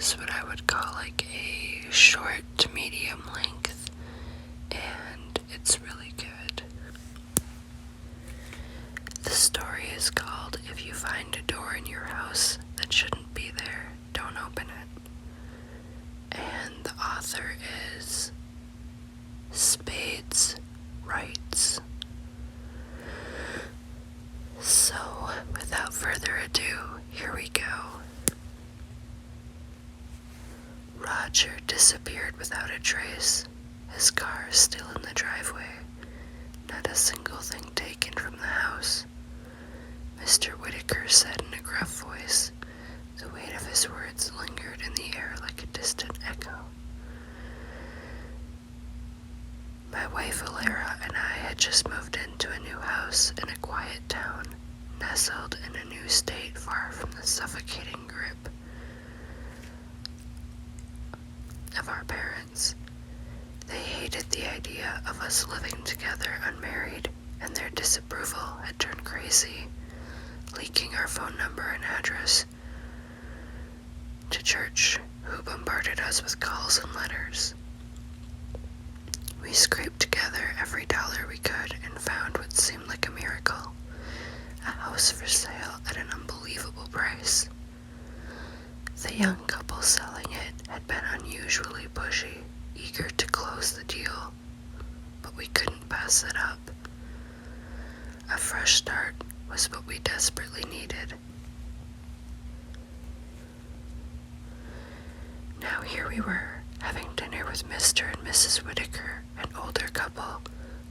is what I would call like a short to medium length, and it's really good. The story is called If You Find a Door in Your House That Shouldn't Be There, Don't Open It. And the author is Spades Writes. So, without further ado, here we go. Roger disappeared without a trace. His car is still in the driveway. Not a single thing taken from the house. Mr. Whitaker said in a gruff voice. The weight of his words lingered in the air like a distant echo. My wife Alara and I had just moved into a new house in a quiet town, nestled in a new state far from the suffocating grip of our parents. They hated the idea of us living together unmarried, and their disapproval had turned crazy, leaking our phone number and address to Church, who bombarded us with calls and letters. We scraped together every dollar we could and found what seemed like a miracle, a house for sale at an unbelievable price. The young couple selling it had been unusually pushy, eager to close the deal, but we couldn't pass it up. A fresh start was what we desperately needed. Now here we were, having dinner with Mr. and Mrs. Whitaker, an older couple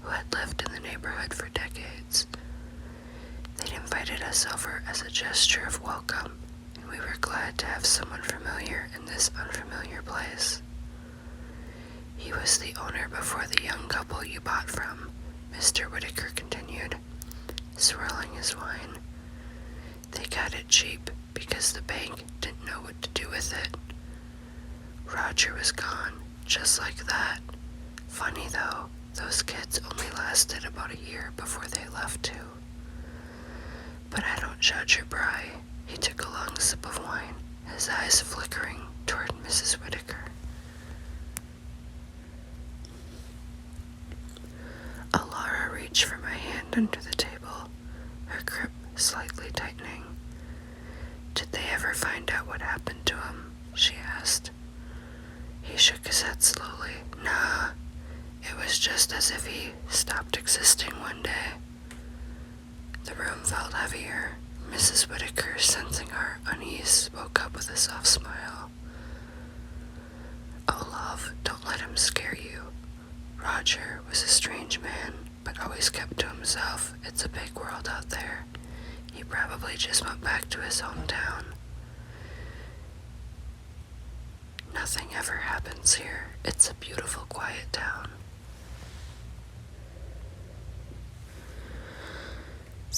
who had lived in the neighborhood for decades. They'd invited us over as a gesture of welcome, and we were glad to have someone familiar in this unfamiliar place. He was the owner before the young couple you bought from, Mr. Whitaker continued, swirling his wine. They got it cheap because the bank didn't know what to do with it. Roger was gone, just like that. Funny though, those kids only lasted about a year before they left too. But I don't judge or pry. He took a long sip of wine, his eyes flickering toward Mrs. Whitaker. Alara reached for my hand under the table, her grip slightly tightening. Did they ever find out what happened to him? She asked. He shook his head slowly. Nah, it was just as if he stopped existing one day. The room felt heavier. Mrs. Whitaker, sensing our unease, spoke up with a soft smile. Oh, love, don't let him scare you. Roger was a strange man, but always kept to himself. It's a big world out there. He probably just went back to his hometown. Nothing ever happens here. It's a beautiful, quiet town.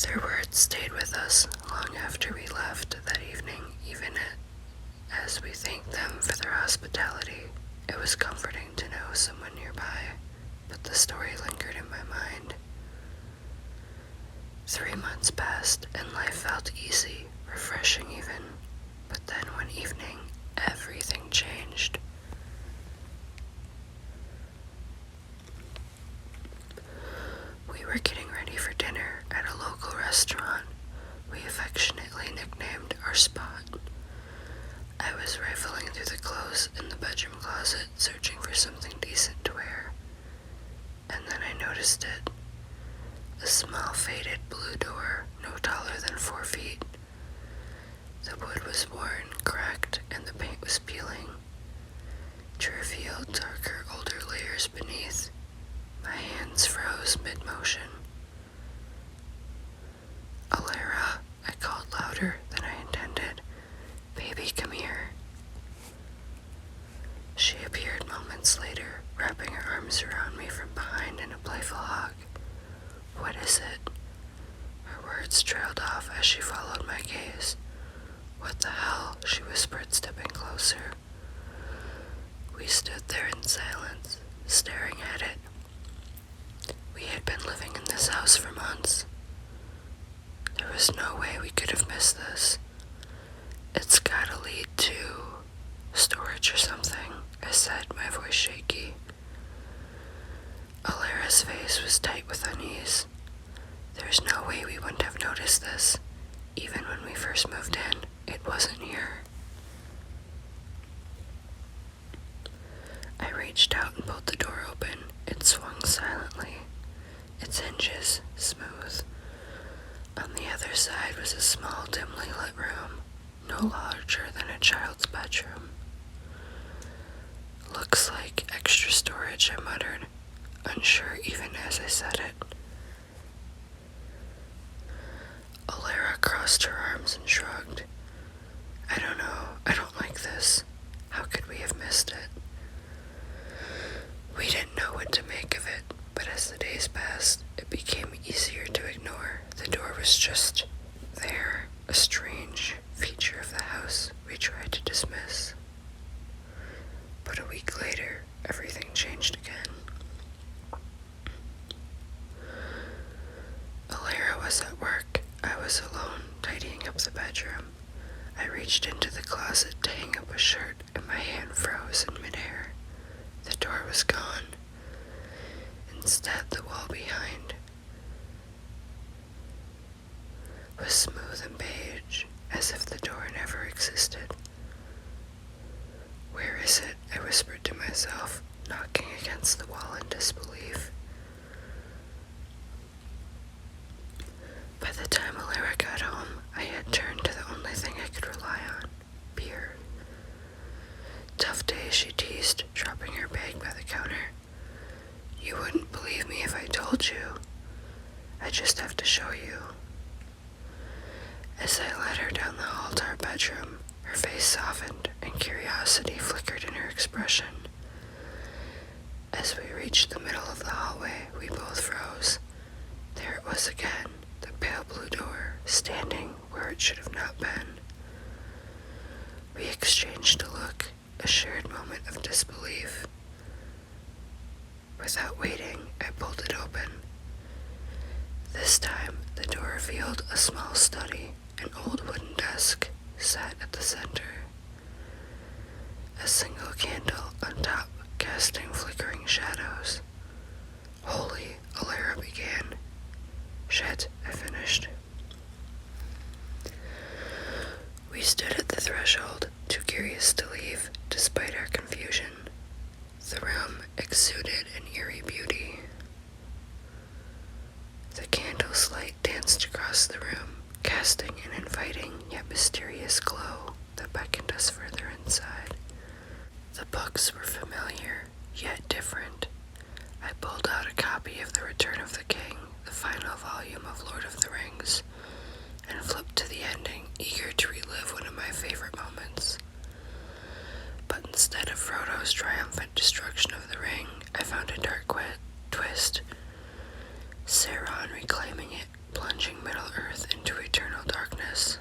Their words stayed with us long after we left that evening, even as we thanked them for their hospitality. It was comforting to know someone nearby, but the story lingered in my mind. 3 months passed, and life felt easy, refreshing even. But then one evening, everything changed. We were getting ready for dinner at a local restaurant we affectionately nicknamed our spot. I was rifling through the clothes in the bedroom closet, searching for something decent to wear. And then I noticed it. A small faded blue door, no taller than 4 feet. The wood was worn, cracked, and the paint was peeling, to reveal darker, older layers beneath. My hands froze mid-motion. Alara, I called louder than I intended. Baby, come here. She appeared moments later, wrapping her arms around me from behind in a playful hug. What is it? Her words trailed off as she followed my gaze. What the hell? She whispered, stepping closer. We stood there in silence, staring at it. We had been living in this house for months. There was no way we could have missed this. It's gotta lead to storage or something, I said, my voice shaky. Alara's face was tight with unease. There's no way we wouldn't have noticed this. Even when we first moved in, it wasn't here. I reached out and pulled the door open. It swung silently, its hinges smooth. On the other side was a small, dimly lit room, no larger than a child's bedroom. Looks like extra storage, I muttered, unsure even as I said it. Alara crossed her arms and shrugged. I don't know. I don't like this. How could we have missed it? We didn't know what to make of it, but as the days passed, it became easier to ignore. The door was just there, a strange feature of the house we tried to dismiss. But a week later, everything changed again. Alara was at work. I was alone, tidying up the bedroom. I reached into the closet to hang up a shirt, and my hand froze in midair. The door was gone. Instead, the wall behind was smooth and beige, as if the door never existed. Where is it? I whispered to myself, knocking against the wall in disbelief. By the time Alara got home, I had turned to the only thing I could rely on, beer. Tough day, she teased, dropping her bag by the counter. You wouldn't believe me if I told you. I just have to show you. As I led her down the hall to our bedroom, her face softened and curiosity flickered in her expression. As we reached the middle of the hallway, we both froze. There it was again, the pale blue door, standing where it should have not been. We exchanged a look, a shared moment of disbelief. Without waiting, I pulled it open. This time, the door revealed a small study, an old wooden desk sat at the center. A single candle on top, casting flickering shadows. Holy, Alara began. Shit, I finished. We stood at the threshold, too curious to leave, despite our confusion. The room exuded an eerie beauty. The candle's light danced across the room, casting an inviting yet mysterious glow that beckoned us further inside. The books were familiar, yet different. I pulled out a copy of The Return of the King, the final volume of Lord of the Rings, and flipped to the ending, eager to relive one of my favorite moments. But instead of Frodo's triumphant destruction of the ring, I found a dark twist. Sauron reclaiming it, plunging Middle-earth into eternal darkness.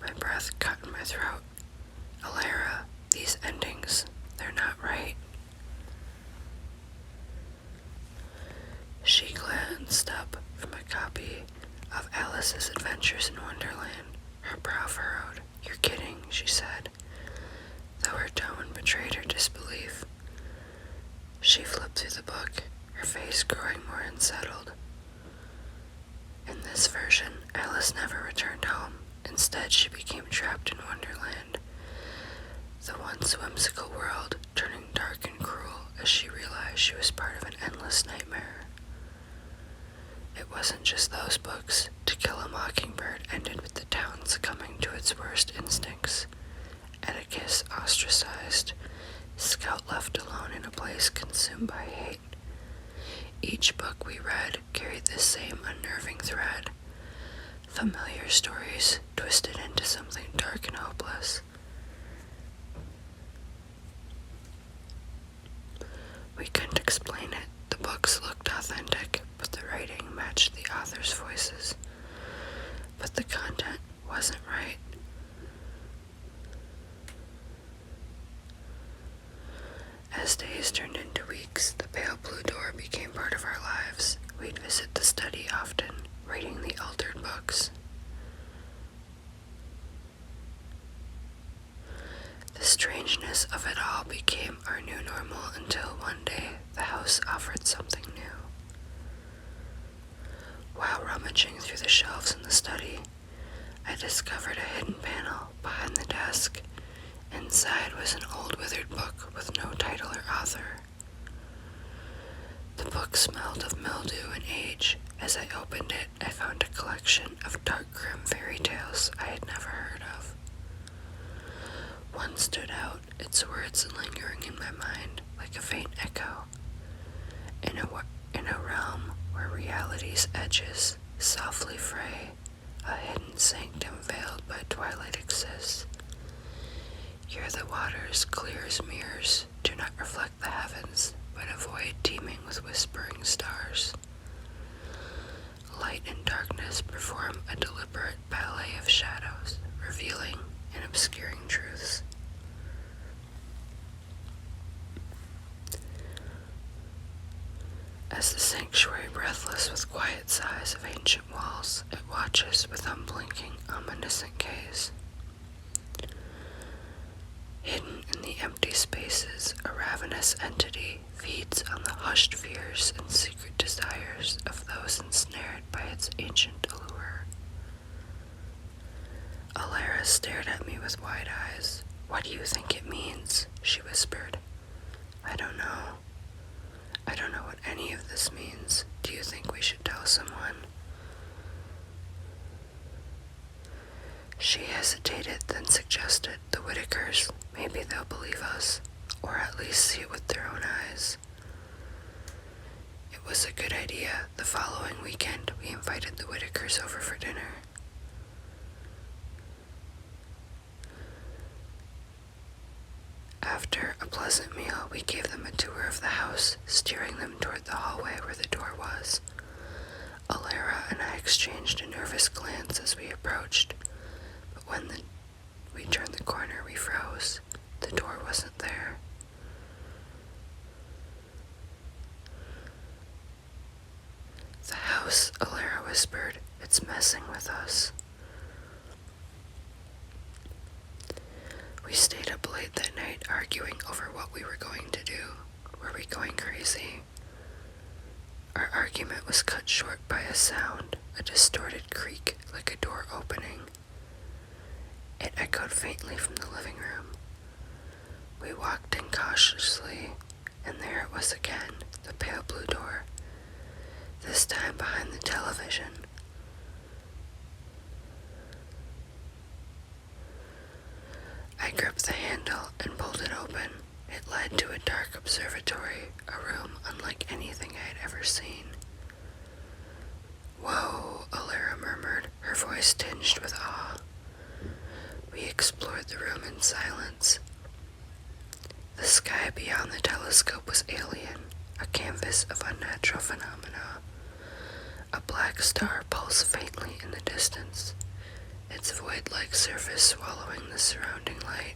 My breath caught in my throat. Alara, these endings, they're not right. She glanced up from a copy of Alice's Adventures in Wonderland. Her brow furrowed. You're kidding, she said, though her tone betrayed her disbelief. She flipped through the book, her face growing more unsettled. In this version, Alice never returned home. Instead, she became trapped in Wonderland, the once whimsical world turning dark and cruel as she realized she was part of an endless nightmare. It wasn't just those books. To Kill a Mockingbird ended with the town succumbing to its worst instincts. Atticus ostracized, Scout left alone in a place consumed by hate. Each book we read carried the same unnerving thread. Familiar stories twisted into something dark and hopeless. We couldn't explain it. The books looked authentic, but the writing matched the author's voices. But the content wasn't right. As days turned into weeks, the pale blue door became part of our lives. We'd visit the study often, reading the altered books. The strange strangeness of it all became our new normal until one day the house offered something new. While rummaging through the shelves in the study, I discovered a hidden panel behind the desk. Inside was an old withered book with no title or author. The book smelled of mildew and age. As I opened it, I found a collection of dark, grim fairy tales I had never heard of. One stood out, its words lingering in my mind like a faint echo. In a realm where reality's edges softly fray, a hidden sanctum veiled by twilight exists. Here the waters, clear as mirrors, do not reflect the heavens, but a void teeming with whispering stars. Light and darkness perform a deliberate ballet of shadows, revealing and obscuring truths. As the sanctuary, breathless with quiet sighs of ancient walls, it watches with unblinking, omniscient gaze. Hidden in the empty spaces, a ravenous entity feeds on the hushed fears and secret desires of those ensnared by its ancient allure. Alara stared at me with wide eyes. "What do you think it means?" she whispered. "I don't know. I don't know what any of this means. Do you think we should tell someone?" She hesitated, then suggested, "The Whitakers. Maybe they'll believe us, or at least see it with their own eyes." It was a good idea. The following weekend, we invited the Whitakers over for dinner. After a pleasant meal, we gave them a tour of the house, steering them toward the hallway where the door was. Alara and I exchanged a nervous glance as we approached, but when we turned the corner, we froze. The door wasn't there. "The house," Alara whispered. "It's messing with us." We stayed up late that night arguing over what we were going to do. Were we going crazy? Our argument was cut short by a sound, a distorted creak like a door opening. It echoed faintly from the living room. We walked in cautiously, and there it was again, the pale blue door, this time behind the television. I gripped the handle and pulled it open. It led to a dark observatory, a room unlike anything I had ever seen. "Whoa," Alara murmured, her voice tinged with awe. We explored the room in silence. The sky beyond the telescope was alien, a canvas of unnatural phenomena. A black star pulsed faintly in the distance, its void-like surface swallowing the surrounding light.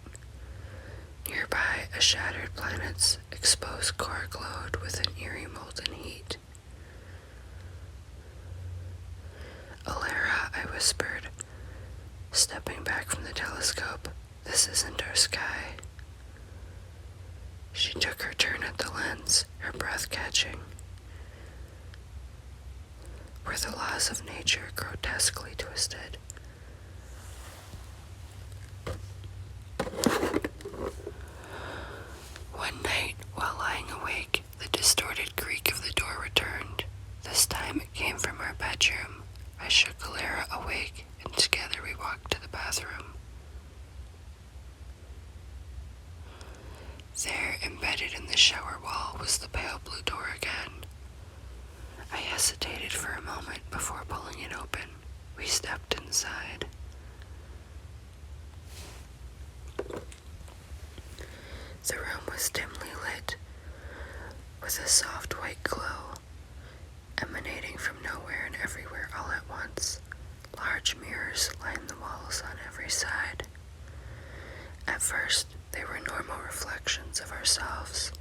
Nearby, a shattered planet's exposed core glowed with an eerie molten heat. "Alara," I whispered, stepping back from the telescope, "this isn't our sky." She took her turn at the lens, her breath catching. Were the laws of nature grotesquely twisted? One night, while lying awake, the distorted creak of the door returned. This time it came from our bedroom. I shook Alara awake, and together we walked to the bathroom. There, embedded in the shower wall, was the pale blue door again. I hesitated for a moment before pulling it open. We stepped inside. The room was dimly lit, with a soft white glow, emanating from nowhere and everywhere all at once. Large mirrors lined the walls on every side. At first, they were normal reflections of ourselves,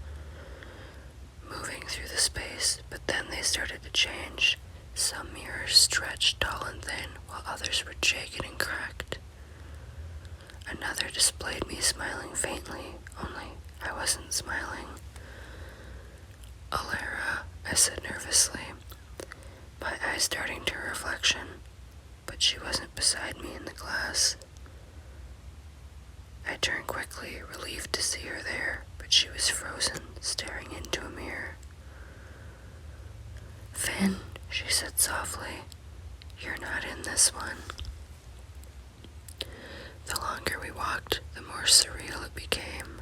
moving through the space, but then they started to change. Some mirrors stretched tall and thin, while others were jagged and cracked. Another displayed me smiling faintly, only I wasn't smiling. "Alara," I said nervously, my eyes darting to her reflection, but she wasn't beside me in the glass. I turned quickly, relieved to see her there, but she was frozen, staring into a mirror. "Finn," she said softly, "you're not in this one." The longer we walked, the more surreal it became.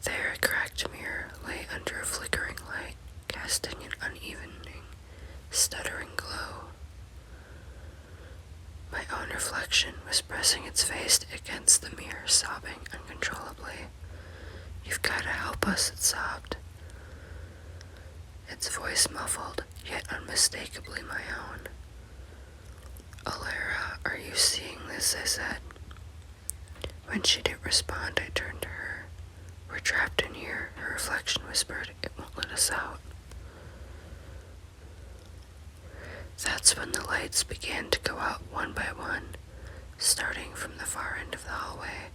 There, a cracked mirror lay under a flickering light, casting an unevening, stuttering glow. My own reflection was pressing its face against the mirror, sobbing uncontrollably. "You've got to help us," it sobbed. Its voice muffled, yet unmistakably my own. "Alara, are you seeing this?" I said. When she didn't respond, I turned to her. "We're trapped in here," her reflection whispered. "It won't let us out." That's when the lights began to go out one by one, starting from the far end of the hallway.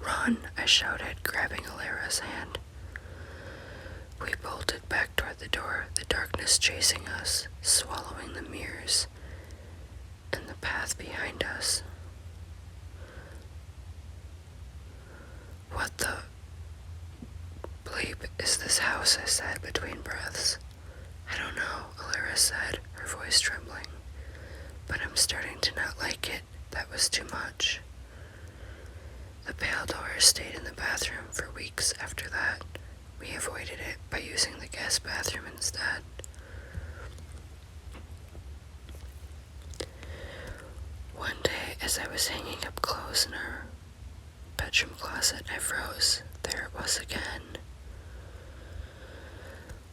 "Run!" I shouted, grabbing Alara's hand. We bolted back toward the door, the darkness chasing us, swallowing the mirrors and the path behind us. "What the bleep is this house?" I said between breaths. "I don't know," Alara said, her voice trembling. "But I'm starting to not like it. That was too much." The pale door stayed in the bathroom for weeks after that. We avoided it by using the guest bathroom instead. One day, as I was hanging up clothes in her bedroom closet, I froze. There it was again.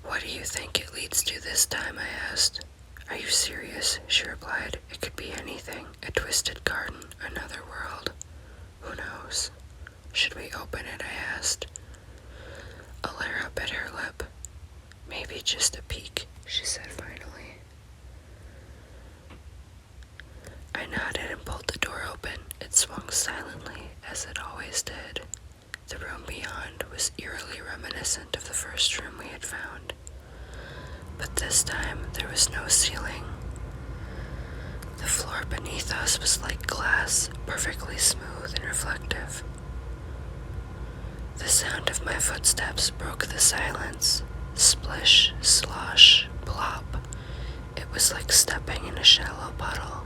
"What do you think it leads to this time?" I asked. "Are you serious?" she replied. "It could be anything. A twisted garden, another world. Who knows?" "Should we open it?" I asked. Alara bit her lip. "Maybe just a peek," she said finally. I nodded and pulled the door open. It swung silently, as it always did. The room beyond was eerily reminiscent of the first room we had found. But this time, there was no ceiling. The floor beneath us was like glass, perfectly smooth and reflective. The sound of my footsteps broke the silence. Splish, slosh, plop. It was like stepping in a shallow puddle.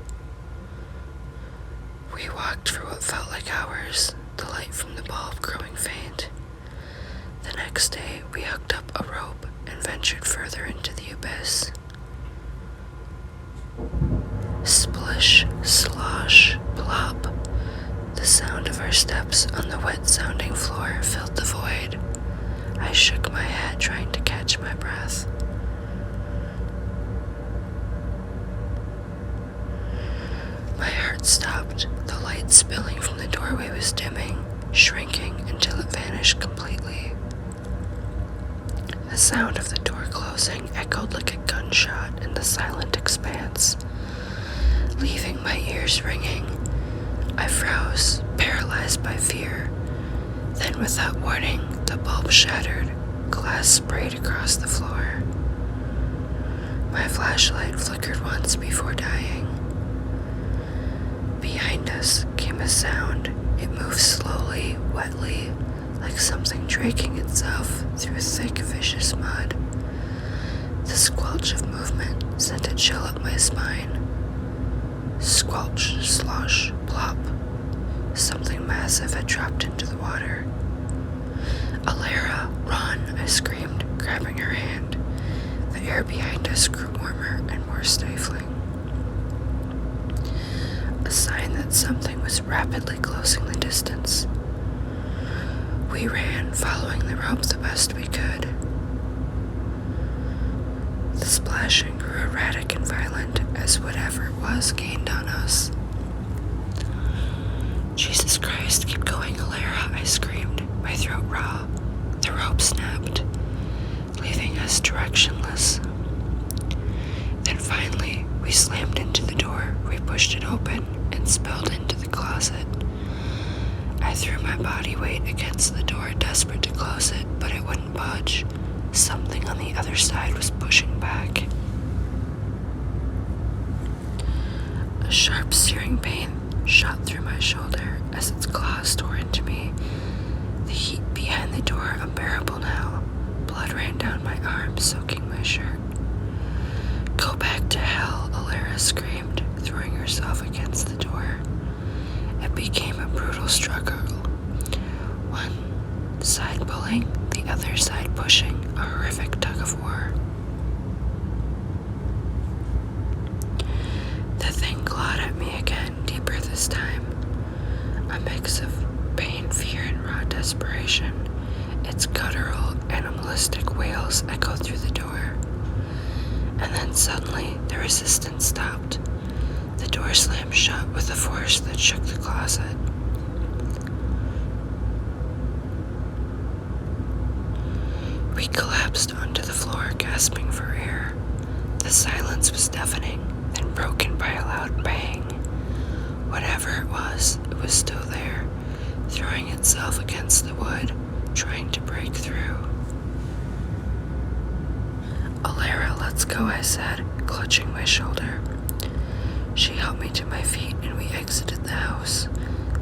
We walked for what felt like hours, the light from the bulb growing faint. The next day, we hooked up a rope and ventured further into the abyss. Splish, slosh, plop. The sound of our steps on the wet-sounding floor filled the void. I shook my head, trying to catch my breath. My heart stopped. The light spilling from the doorway was dimming, shrinking until it vanished completely. The sound of the door closing echoed like a gunshot in the silent expanse, leaving my ears ringing. I froze, paralyzed by fear. Then, without warning, the bulb shattered. Glass sprayed across the floor. My flashlight flickered once before dying. Behind us came a sound. It moved slowly, wetly, like something dragging itself through thick, vicious mud. The squelch of movement sent a chill up my spine. Squelch, slosh, plop. Something massive had dropped into the water. "Alara, run!" I screamed, grabbing her hand. The air behind us grew warmer and more stifling. A sign that something was rapidly closing the distance. We ran, following the rope the best we could. The splashing grew erratic and violent as whatever it was gained on us. "Jesus Christ, keep going, Alara," I screamed, my throat raw. The rope snapped, leaving us directionless. Then finally, we We slammed into the door, we pushed it open, and spilled into the closet. I threw my body weight against the door, desperate to close it, but it wouldn't budge. Something on the other side was pushing back. A sharp, searing pain shot through my shoulder as its claws tore into me. The heat behind the door unbearable now. Blood ran down my arm, soaking my shirt. "Go back to hell," Alara screamed, throwing herself against the door. It became a brutal struggle. One side pulling, the other side pushing, a horrific tug of war. The thing clawed at me again, deeper this time. A mix of pain, fear, and raw desperation. Its guttural, animalistic wails echoed through the door. And then suddenly, the resistance stopped. The door slammed shut with a force that shook the closet. We collapsed onto the floor, gasping for air. The silence was deafening, then broken by a loud bang. Whatever it was still there, throwing itself against the wood, trying to break through. "Alara, let's go," I said, clutching my shoulder. She helped me to my feet and we exited the house.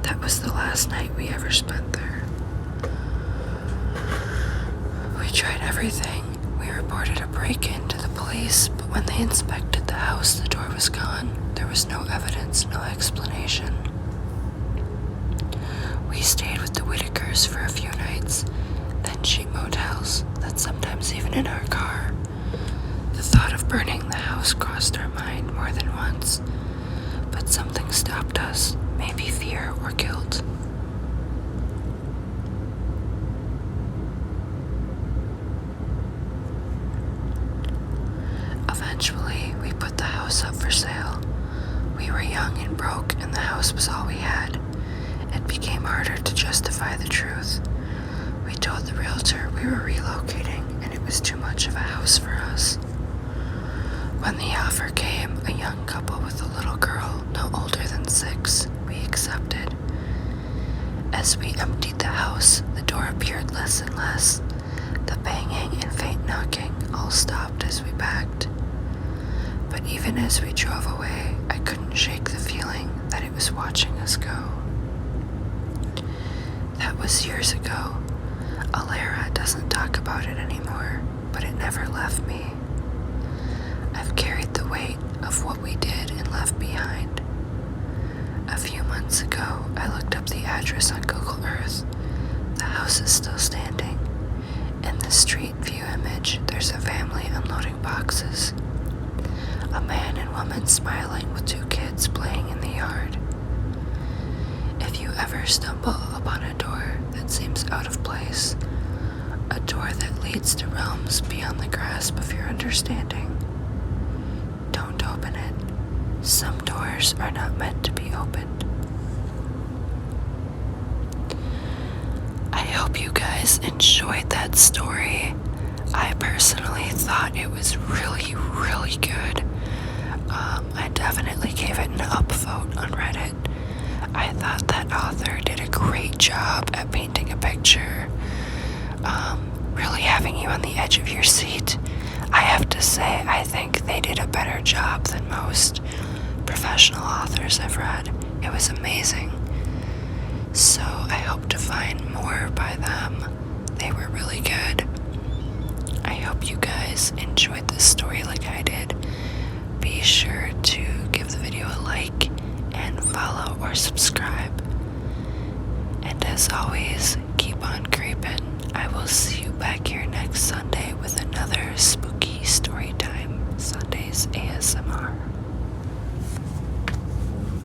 That was the last night we ever spent there. We tried everything. We reported a break-in to the police, but when they inspected the house, the door was gone. There was no evidence, no explanation. We stayed with the Whitakers for a few nights, then cheap motels, then sometimes even in our car. The thought of burning the house crossed our mind more than once, but something stopped us, maybe fear or guilt. Eventually, we put the house up for sale. We were young and broke, and the house was all we had. It became harder to justify the truth. We told the realtor we were relocating, and it was too much of a house for us. When the offer came, a young couple with a little girl, no older than 6, we accepted. As we emptied the house, the door appeared less and less. The banging and faint knocking all stopped as we backed. But even as we drove away, I couldn't shake the feeling that it was watching us go. That was years ago. Alara doesn't talk about it anymore, but it never left me. I've carried the weight of what we did and left behind. A few months ago, I looked up the address on Google Earth. The house is still standing. In the street view image, there's a family unloading boxes. A man and woman smiling with 2 kids playing in the yard. If you ever stumble upon a door that seems out of place, a door that leads to realms beyond the grasp of your understanding, don't open it. Some doors are not meant to be opened. I hope you guys enjoyed that story. I personally thought it was really, really good. I definitely gave it an upvote on Reddit. I thought that author did a great job at painting a picture, really having you on the edge of your seat. I have to say, I think they did a better job than most professional authors I've read. It was amazing. So I hope to find more by them. They were really good. I hope you guys enjoyed this story like I did. Be sure to give the video a like and follow or subscribe. And as always, keep on creeping. I will see you back here next Sunday with another spooky Storytime Sundays ASMR.